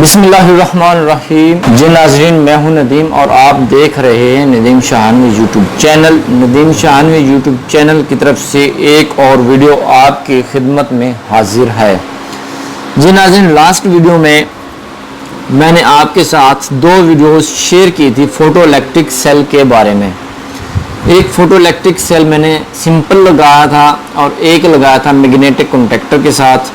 बिस्मिल्लाहिर्रहमानिर्रहीम। जी नाज़रीन, मैं हूं नदीम और आप देख रहे हैं Nadeem Shahanavi YouTube channel. Nadeem Shahanavi YouTube channel की तरफ से एक और वीडियो आपकी खिदमत में हाजिर है। जी नाज़रीन, लास्ट वीडियो में मैंने आपके साथ दो वीडियोस शेयर की थी फोटोइलेक्ट्रिक सेल के बारे में। एक फोटोइलेक्ट्रिक सेल मैंने सिंपल लगाया था और एक लगाया था मैग्नेटिक कॉन्टैक्टर के साथ।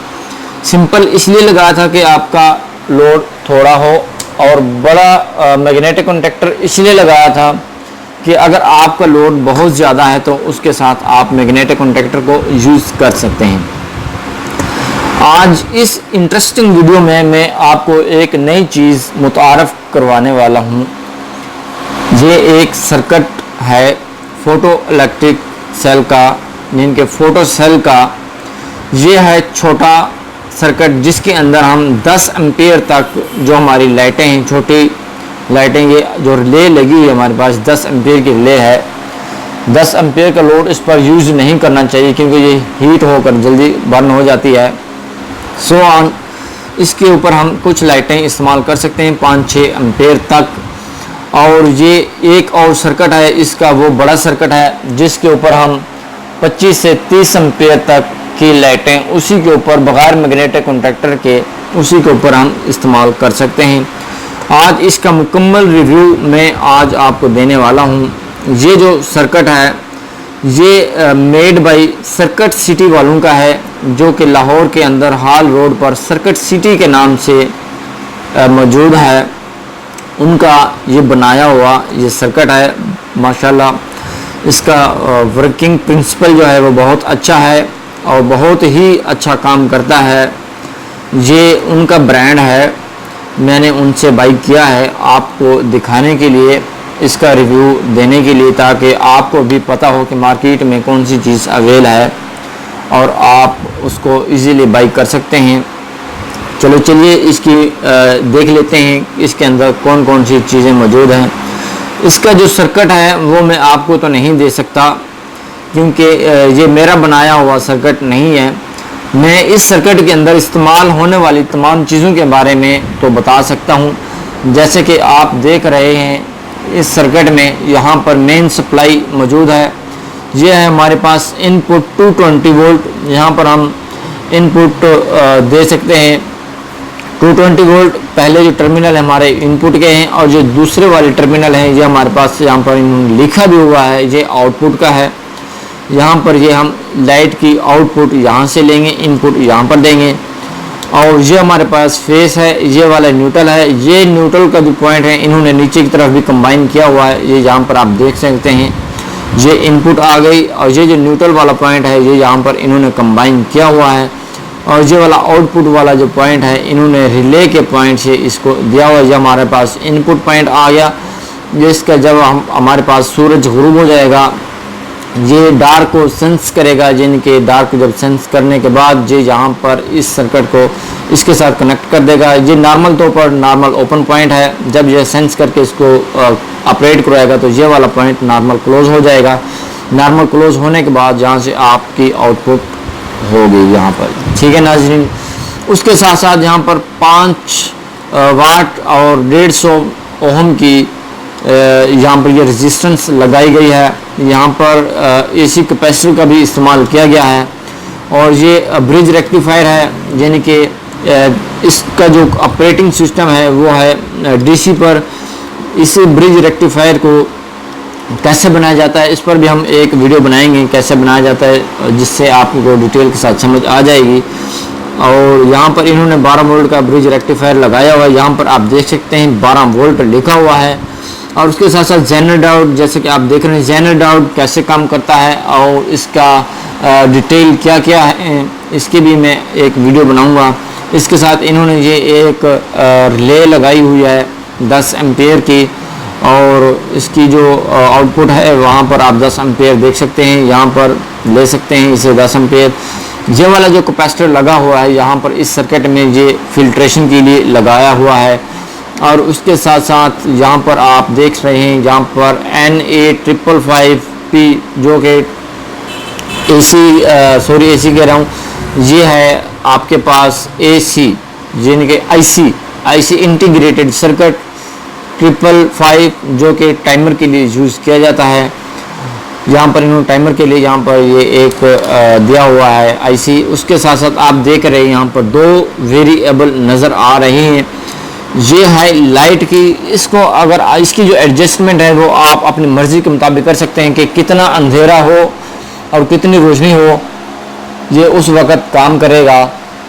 सिंपल इसलिए लगाया था कि आपका लोड थोड़ा हो, और बड़ा मैग्नेटिक कॉन्टैक्टर इसलिए लगाया था कि अगर आपका लोड बहुत ज़्यादा है तो उसके साथ आप मैग्नेटिक कॉन्टैक्टर को यूज़ कर सकते हैं। आज इस इंटरेस्टिंग वीडियो में मैं आपको एक नई चीज़ मुतारफ़ करवाने वाला हूँ। ये एक सर्किट है फोटो इलेक्ट्रिक सेल का, जिनके फोटो सेल का ये है छोटा सर्किट, जिसके अंदर हम 10 एम्पियर तक जो हमारी लाइटें हैं, छोटी लाइटें, ये जो रिले लगी है हमारे पास 10 एम्पियर की रिले है। 10 एम्पियर का लोड इस पर यूज़ नहीं करना चाहिए क्योंकि ये हीट होकर जल्दी बर्न हो जाती है। सो ऑन इसके ऊपर हम कुछ लाइटें इस्तेमाल कर सकते हैं 5-6 एम्पियर तक। और ये एक और सर्किट है, इसका वो बड़ा सर्किट है जिसके ऊपर हम 25 से 30 एम्पियर तक की लाइटें उसी के ऊपर बगैर मैग्नेटिक कॉन्टैक्टर के उसी के ऊपर हम इस्तेमाल कर सकते हैं। आज इसका मुकम्मल रिव्यू मैं आज आपको देने वाला हूँ। ये जो सर्किट है ये मेड बाय सर्किट सिटी वालों का है, जो कि लाहौर के अंदर हाल रोड पर सर्किट सिटी के नाम से मौजूद है। उनका ये बनाया हुआ ये सर्किट है। माशाल्लाह इसका वर्किंग प्रिंसिपल जो है वो बहुत अच्छा है और बहुत ही अच्छा काम करता है। ये उनका ब्रांड है, मैंने उनसे बाई किया है आपको दिखाने के लिए, इसका रिव्यू देने के लिए, ताकि आपको भी पता हो कि मार्केट में कौन सी चीज़ अवेल है और आप उसको इजीली बाई कर सकते हैं। चलिए इसकी देख लेते हैं इसके अंदर कौन कौन सी चीज़ें मौजूद हैं। इसका जो सर्किट है वो मैं आपको तो नहीं दे सकता क्योंकि ये मेरा बनाया हुआ सर्किट नहीं है। मैं इस सर्किट के अंदर इस्तेमाल होने वाली तमाम चीज़ों के बारे में तो बता सकता हूँ। जैसे कि आप देख रहे हैं इस सर्किट में यहाँ पर मेन सप्लाई मौजूद है। ये है हमारे पास इनपुट 220 वोल्ट। यहाँ पर हम इनपुट दे सकते हैं 220 वोल्ट। पहले जो टर्मिनल हमारे इनपुट के हैं और जो दूसरे वाले टर्मिनल हैं ये हमारे पास यहाँ पर लिखा भी हुआ है, ये आउटपुट का है। यहाँ पर ये हम लाइट की आउटपुट यहाँ से लेंगे, इनपुट यहाँ पर देंगे। और ये हमारे पास फेस है, ये वाला न्यूट्रल है। ये न्यूट्रल का जो पॉइंट है इन्होंने नीचे की तरफ भी कंबाइन किया हुआ है, ये यहाँ पर आप देख सकते हैं। ये इनपुट आ गई और ये जो न्यूट्रल वाला पॉइंट है ये यहाँ पर इन्होंने कंबाइन किया हुआ है। और ये वाला आउटपुट वाला जो पॉइंट है इन्होंने रिले के पॉइंट से इसको दिया हुआ है। ये हमारे पास इनपुट पॉइंट आ गया, जिसका जब हमारे पास सूरज गुरूब हो जाएगा ये डार्क को सेंस करेगा, जिनके डार्क को जब सेंस करने के बाद ये यहाँ पर इस सर्किट को इसके साथ कनेक्ट कर देगा। ये नॉर्मल तौर पर नॉर्मल ओपन पॉइंट है, जब ये सेंस करके इसको ऑपरेट करवाएगा तो ये वाला पॉइंट नॉर्मल क्लोज हो जाएगा। नॉर्मल क्लोज होने के बाद यहाँ से आपकी आउटपुट होगी यहाँ पर, ठीक है नाज़रीन। उसके साथ साथ यहाँ पर 5 वाट और 150 ओहम की यहाँ पर ये रेजिस्टेंस लगाई गई है। यहाँ पर एसी कैपेसिटर का भी इस्तेमाल किया गया है। और ये ब्रिज रेक्टिफायर है, यानी कि इसका जो ऑपरेटिंग सिस्टम है वो है डीसी पर। इस ब्रिज रेक्टिफायर को कैसे बनाया जाता है इस पर भी हम एक वीडियो बनाएंगे, कैसे बनाया जाता है, जिससे आपको डिटेल के साथ समझ आ जाएगी। और यहाँ पर इन्होंने 12 वोल्ट का ब्रिज रेक्टिफायर लगाया हुआ है। यहाँ पर आप देख सकते हैं 12 वोल्ट लिखा हुआ है। और उसके साथ साथ जेनर डायोड, जैसे कि आप देख रहे हैं जेनर डायोड कैसे काम करता है और इसका डिटेल क्या क्या है इसकी भी मैं एक वीडियो बनाऊंगा। इसके साथ इन्होंने ये एक रिले लगाई हुई है 10 एम्पियर की, और इसकी जो आउटपुट है वहाँ पर आप 10 एम्पियर देख सकते हैं, यहाँ पर ले सकते हैं इसे 10 एम्पियर। ये वाला जो कैपेसिटर लगा हुआ है यहाँ पर इस सर्किट में ये फिल्ट्रेशन के लिए लगाया हुआ है। और उसके साथ साथ यहाँ पर आप देख रहे हैं यहाँ पर NA555P जो कि एसी कह रहा हूँ, ये है आपके पास AC यानी कि IC IC इंटीग्रेटेड सर्किट 555 जो कि टाइमर के लिए यूज़ किया जाता है। यहाँ पर इन्होंने टाइमर के लिए यहाँ पर ये एक दिया हुआ है IC। उसके साथ साथ आप देख रहे हैं यहाँ पर 2 वेरिएबल नज़र आ रहे हैं। ये है लाइट की, इसको अगर इसकी जो एडजस्टमेंट है वो आप अपनी मर्ज़ी के मुताबिक कर सकते हैं कि कितना अंधेरा हो और कितनी रोशनी हो, ये उस वक़्त काम करेगा।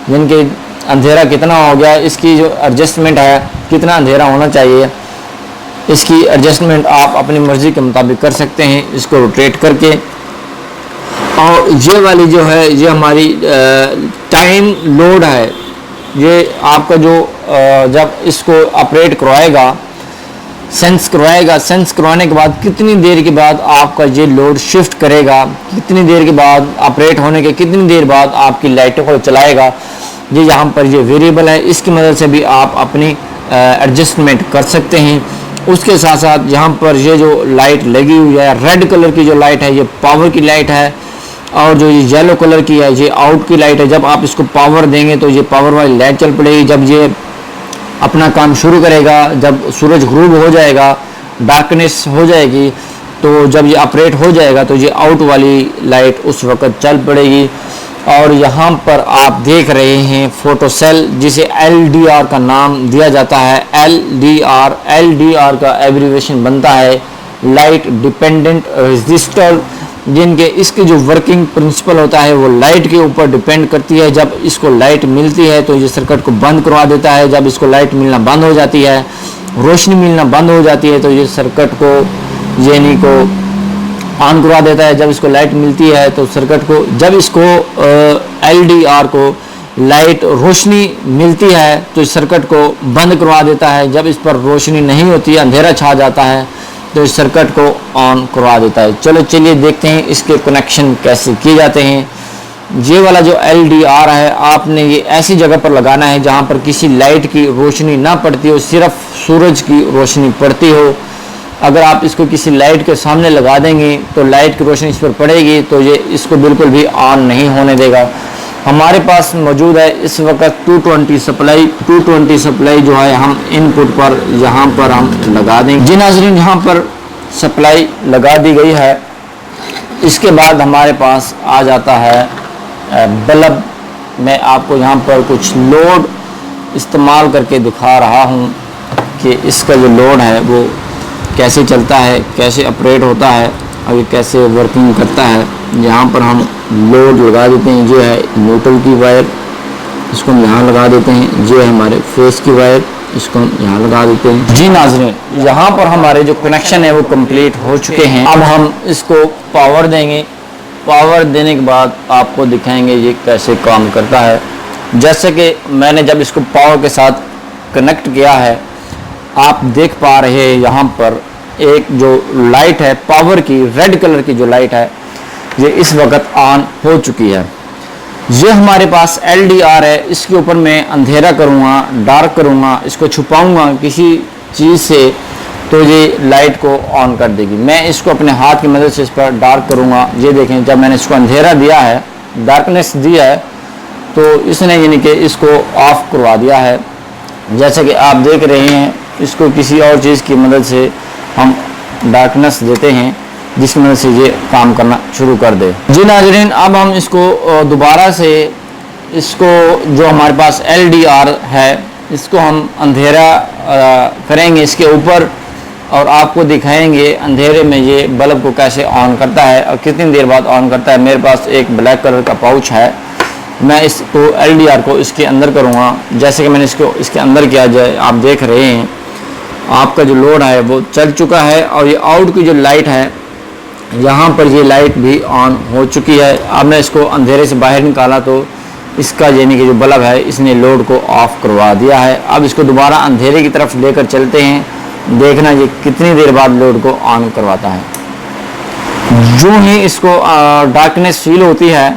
यानी कि अंधेरा कितना हो गया, इसकी जो एडजस्टमेंट है कितना अंधेरा होना चाहिए, इसकी एडजस्टमेंट आप अपनी मर्ज़ी के मुताबिक कर सकते हैं इसको रोटेट करके। और ये वाली जो है ये हमारी टाइम लोड है। ये आपका जो जब इसको ऑपरेट करवाएगा, सेंस करवाएगा, सेंस करवाने के बाद कितनी देर के बाद आपका ये लोड शिफ्ट करेगा, कितनी देर के बाद ऑपरेट होने के कितनी देर बाद आपकी लाइटों को चलाएगा, ये यहाँ पर ये वेरिएबल है। इसकी मदद से भी आप अपनी एडजस्टमेंट कर सकते हैं। उसके साथ साथ यहाँ पर ये जो लाइट लगी हुई है, रेड कलर की जो लाइट है ये पावर की लाइट है, और जो ये येलो कलर की है ये आउट की लाइट है। जब आप इसको पावर देंगे तो ये पावर वाली लाइट चल पड़ेगी। जब ये अपना काम शुरू करेगा, जब सूरज गुरूब हो जाएगा, डार्कनेस हो जाएगी, तो जब ये ऑपरेट हो जाएगा तो ये आउट वाली लाइट उस वक़्त चल पड़ेगी। और यहाँ पर आप देख रहे हैं फोटो सेल, जिसे LDR का नाम दिया जाता है। LDR का एब्रीविएशन बनता है लाइट डिपेंडेंट रजिस्टर, जिनके इसकी जो वर्किंग प्रिंसिपल होता है वो लाइट के ऊपर डिपेंड करती है। जब इसको लाइट मिलती है तो ये सर्किट को बंद करवा देता है। जब इसको लाइट मिलना बंद हो जाती है, रोशनी मिलना बंद हो जाती है, तो ये सर्किट को यानी को ऑन करवा देता है। जब इसको लाइट मिलती है तो सर्किट को, जब इसको LDR को लाइट रोशनी मिलती है तो इस सर्किट को बंद करवा देता है। जब इस पर रोशनी नहीं होती, अंधेरा छा जाता है, तो इस सर्किट को ऑन करवा देता है। चलिए देखते हैं इसके कनेक्शन कैसे किए जाते हैं। ये वाला जो LDR है, आपने ये ऐसी जगह पर लगाना है जहाँ पर किसी लाइट की रोशनी ना पड़ती हो, सिर्फ सूरज की रोशनी पड़ती हो। अगर आप इसको किसी लाइट के सामने लगा देंगे तो लाइट की रोशनी इस पर पड़ेगी तो ये इसको बिल्कुल भी ऑन नहीं होने देगा। हमारे पास मौजूद है इस वक्त 220 सप्लाई जो है हम इनपुट पर यहाँ पर हम लगा देंगे। जी नाज़रीन, यहाँ पर सप्लाई लगा दी गई है। इसके बाद हमारे पास आ जाता है बल्ब। मैं आपको यहाँ पर कुछ लोड इस्तेमाल करके दिखा रहा हूँ कि इसका जो लोड है वो कैसे चलता है, कैसे ऑपरेट होता है और ये कैसे वर्किंग करता है। यहाँ पर हम लोड लगा देते हैं। जो है न्यूट्रल की वायर, इसको हम यहाँ लगा देते हैं। जो है हमारे फेस की वायर, इसको हम यहाँ लगा देते हैं। जी नाज़रीन, यहाँ पर हमारे जो कनेक्शन है वो कंप्लीट हो चुके हैं। अब हम इसको पावर देंगे। पावर देने के बाद आपको दिखाएंगे ये कैसे काम करता है। जैसे कि मैंने जब इसको पावर के साथ कनेक्ट किया है, आप देख पा रहे हैं यहाँ पर एक जो लाइट है पावर की, रेड कलर की जो लाइट है, ये इस वक्त ऑन हो चुकी है। ये हमारे पास LDR है। इसके ऊपर मैं अंधेरा करूँगा, डार्क करूँगा, इसको छुपाऊँगा किसी चीज़ से, तो ये लाइट को ऑन कर देगी। मैं इसको अपने हाथ की मदद से इस पर डार्क करूँगा। ये देखें, जब मैंने इसको अंधेरा दिया है, डार्कनेस दिया है, तो इसने यानी कि इसको ऑफ करवा दिया है। जैसे कि आप देख रहे हैं, इसको किसी और चीज़ की मदद से हम डार्कनेस देते हैं जिसकी मदद से ये काम करना शुरू कर दे। जी नाज़रीन, अब हम इसको दोबारा से इसको जो हमारे पास LDR है इसको हम अंधेरा करेंगे इसके ऊपर, और आपको दिखाएंगे अंधेरे में ये बल्ब को कैसे ऑन करता है और कितनी देर बाद ऑन करता है। मेरे पास एक ब्लैक कलर का पाउच है, मैं इसको LDR को इसके अंदर करूँगा। जैसे कि मैंने इसको इसके अंदर किया जाए, आप देख रहे हैं आपका जो लोड है वो चल चुका है। और ये आउट की जो लाइट है, यहाँ पर ये लाइट भी ऑन हो चुकी है। अब मैं इसको अंधेरे से बाहर निकाला तो इसका यानी कि जो बल्ब है इसने लोड को ऑफ करवा दिया है। अब इसको दोबारा अंधेरे की तरफ लेकर चलते हैं, देखना ये कितनी देर बाद लोड को ऑन करवाता है। जो ही इसको डार्कनेस फील होती है,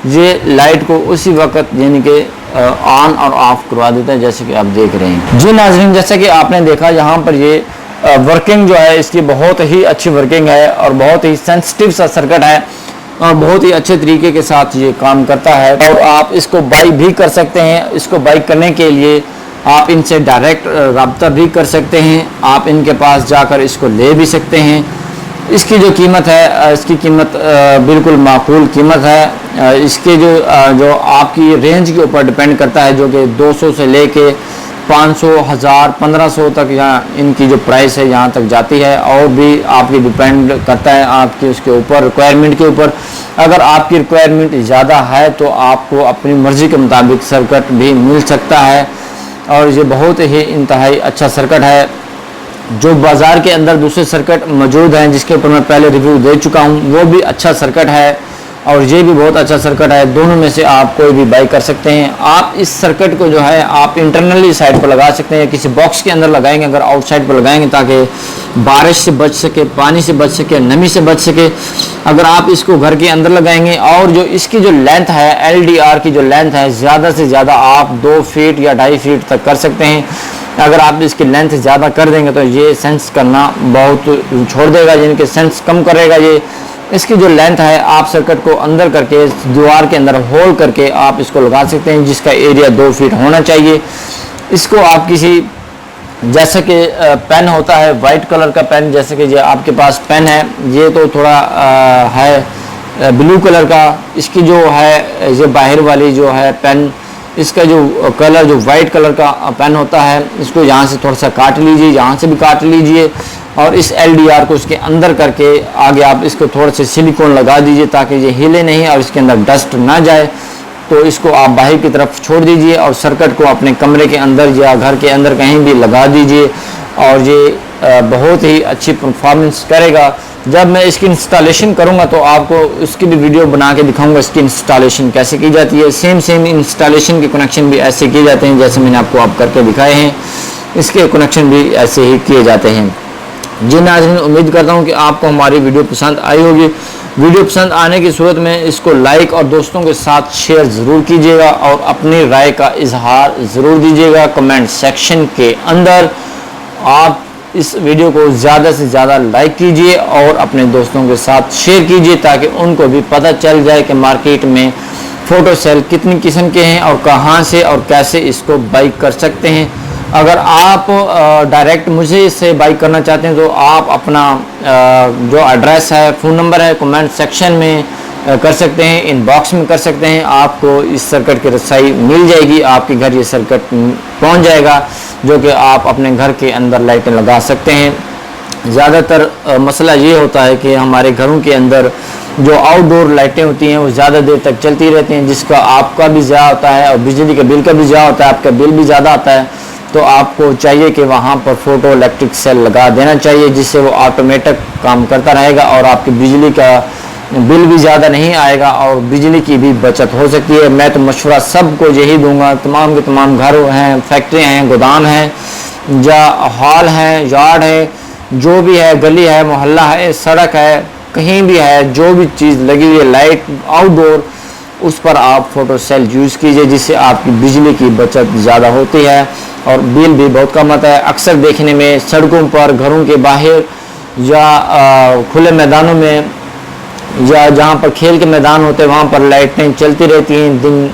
ये लाइट को उसी वक्त यानी कि ऑन और ऑफ करवा देता है, जैसे कि आप देख रहे हैं। जी नाज़रीन, जैसे कि आपने देखा यहाँ पर ये वर्किंग जो है इसकी बहुत ही अच्छी वर्किंग है और बहुत ही सेंसिटिव सा सर्किट है और बहुत ही अच्छे तरीके के साथ ये काम करता है। और आप इसको बाई भी कर सकते हैं। इसको बाई करने के लिए आप इनसे डायरेक्ट रब्ता भी कर सकते हैं, आप इनके पास जाकर इसको ले भी सकते हैं। इसकी जो कीमत है, इसकी कीमत बिल्कुल माकूल कीमत है। इसके जो आपकी रेंज के ऊपर डिपेंड करता है, जो कि 200 से लेके 500, 1000, 1500 तक यहाँ इनकी जो प्राइस है यहाँ तक जाती है। और भी आपकी डिपेंड करता है आपकी उसके ऊपर रिक्वायरमेंट के ऊपर। अगर आपकी रिक्वायरमेंट ज़्यादा है तो आपको अपनी मर्ज़ी के मुताबिक सर्किट भी मिल सकता है। और ये बहुत ही इंतहाई अच्छा सर्किट है। जो बाज़ार के अंदर दूसरे सर्किट मौजूद हैं जिसके ऊपर मैं पहले रिव्यू दे चुका हूँ, वो भी अच्छा सर्किट है और ये भी बहुत अच्छा सर्किट है। दोनों में से आप कोई भी बाई कर सकते हैं। आप इस सर्किट को जो है आप इंटरनली साइड पर लगा सकते हैं, किसी बॉक्स के अंदर लगाएंगे, अगर आउटसाइड पर लगाएंगे ताकि बारिश से बच सके, पानी से बच सके, नमी से बच सके। अगर आप इसको घर के अंदर लगाएंगे और जो इसकी जो लेंथ है, LDR की जो लेंथ है, ज़्यादा से ज़्यादा आप 2 फीट या 2.5 फीट तक कर सकते हैं। अगर आप इसकी लेंथ ज़्यादा कर देंगे तो ये सेंस करना बहुत छोड़ देगा, यानी कि सेंस कम करेगा ये। इसकी जो लेंथ है आप सर्किट को अंदर करके दीवार के अंदर होल करके आप इसको लगा सकते हैं, जिसका एरिया 2 फीट होना चाहिए। इसको आप किसी, जैसे कि पेन होता है वाइट कलर का पेन, जैसे कि ये आपके पास पेन है, ये तो थोड़ा है ब्लू कलर का। इसकी जो है ये बाहर वाली जो है पेन, इसका जो कलर जो वाइट कलर का पेन होता है, इसको यहाँ से थोड़ा सा काट लीजिए, यहाँ से भी काट लीजिए और इस LDR को इसके अंदर करके आगे आप इसको थोड़ा सा सिलिकॉन लगा दीजिए ताकि ये हिले नहीं और इसके अंदर डस्ट ना जाए। तो इसको आप बाहर की तरफ छोड़ दीजिए और सर्किट को अपने कमरे के अंदर या घर के अंदर कहीं भी लगा दीजिए और ये बहुत ही अच्छी परफॉर्मेंस करेगा। जब मैं इसकी इंस्टॉलेशन करूंगा तो आपको उसकी भी वीडियो बना के दिखाऊंगा इसकी इंस्टॉलेशन कैसे की जाती है। सेम इंस्टॉलेशन के कनेक्शन भी ऐसे किए जाते हैं जैसे मैंने आपको आप करके दिखाए हैं, इसके कनेक्शन भी ऐसे ही किए जाते हैं। जी नाज़रीन, उम्मीद करता हूं कि आपको हमारी वीडियो पसंद आई होगी। वीडियो पसंद आने की सूरत में इसको लाइक और दोस्तों के साथ शेयर ज़रूर कीजिएगा और अपनी राय का इजहार ज़रूर दीजिएगा कमेंट सेक्शन के अंदर। आप इस वीडियो को ज़्यादा से ज़्यादा लाइक कीजिए और अपने दोस्तों के साथ शेयर कीजिए ताकि उनको भी पता चल जाए कि मार्केट में फ़ोटो सेल कितनी किस्म के हैं और कहां से और कैसे इसको बाई कर सकते हैं। अगर आप डायरेक्ट मुझे इससे बाई करना चाहते हैं तो आप अपना जो एड्रेस है, फ़ोन नंबर है, कमेंट सेक्शन में कर सकते हैं, इनबॉक्स में कर सकते हैं। आपको इस सर्किट की रसाई मिल जाएगी, आपके घर ये सर्किट पहुंच जाएगा जो कि आप अपने घर के अंदर लाइटें लगा सकते हैं। ज़्यादातर मसला ये होता है कि हमारे घरों के अंदर जो आउटडोर लाइटें होती हैं वो ज़्यादा देर तक चलती रहती हैं, जिसका आपका भी ज़्यादा होता है और बिजली के बिल का भी ज़्यादा होता है, आपका बिल भी ज़्यादा आता है। तो आपको चाहिए कि वहाँ पर फोटो इलेक्ट्रिक सेल लगा देना चाहिए, जिससे वो ऑटोमेटिक काम करता रहेगा और आपकी बिजली का बिल भी ज़्यादा नहीं आएगा और बिजली की भी बचत हो सकती है। मैं तो मशवरा सबको यही दूंगा, तमाम के तमाम घर हैं, फैक्ट्रियाँ हैं, गोदाम हैं या हॉल हैं, यार्ड है, जो भी है, गली है, मोहल्ला है, सड़क है, कहीं भी है, जो भी चीज़ लगी हुई है लाइट आउटडोर, उस पर आप फोटो सेल यूज़ कीजिए, जिससे आपकी बिजली की बचत ज़्यादा होती है और बिल भी बहुत कम आता है। अक्सर देखने में सड़कों पर, घरों के बाहर या खुले मैदानों में या जहाँ पर खेल के मैदान होते हैं वहाँ पर लाइटें चलती रहती हैं दिन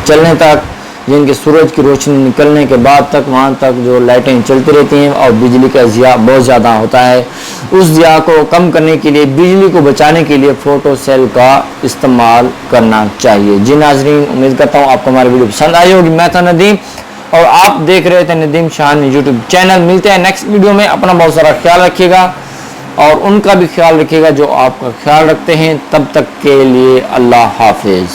चलने तक, जिनके सूरज की रोशनी निकलने के बाद तक वहाँ तक जो लाइटें चलती रहती हैं और बिजली का ज़िया बहुत ज़्यादा होता है। उस ज़िया को कम करने के लिए, बिजली को बचाने के लिए फ़ोटो सेल का इस्तेमाल करना चाहिए। जी नाज़रीन, उम्मीद करता हूँ आपको हमारी वीडियो पसंद आई होगी। मैं था नदीम और आप देख रहे थे नदीम शाहानी यूट्यूब चैनल। मिलते हैं नेक्स्ट वीडियो में। अपना बहुत सारा ख्याल रखिएगा और उनका भी ख्याल रखिएगा जो आपका ख्याल रखते हैं। तब तक के लिए अल्लाह हाफिज़।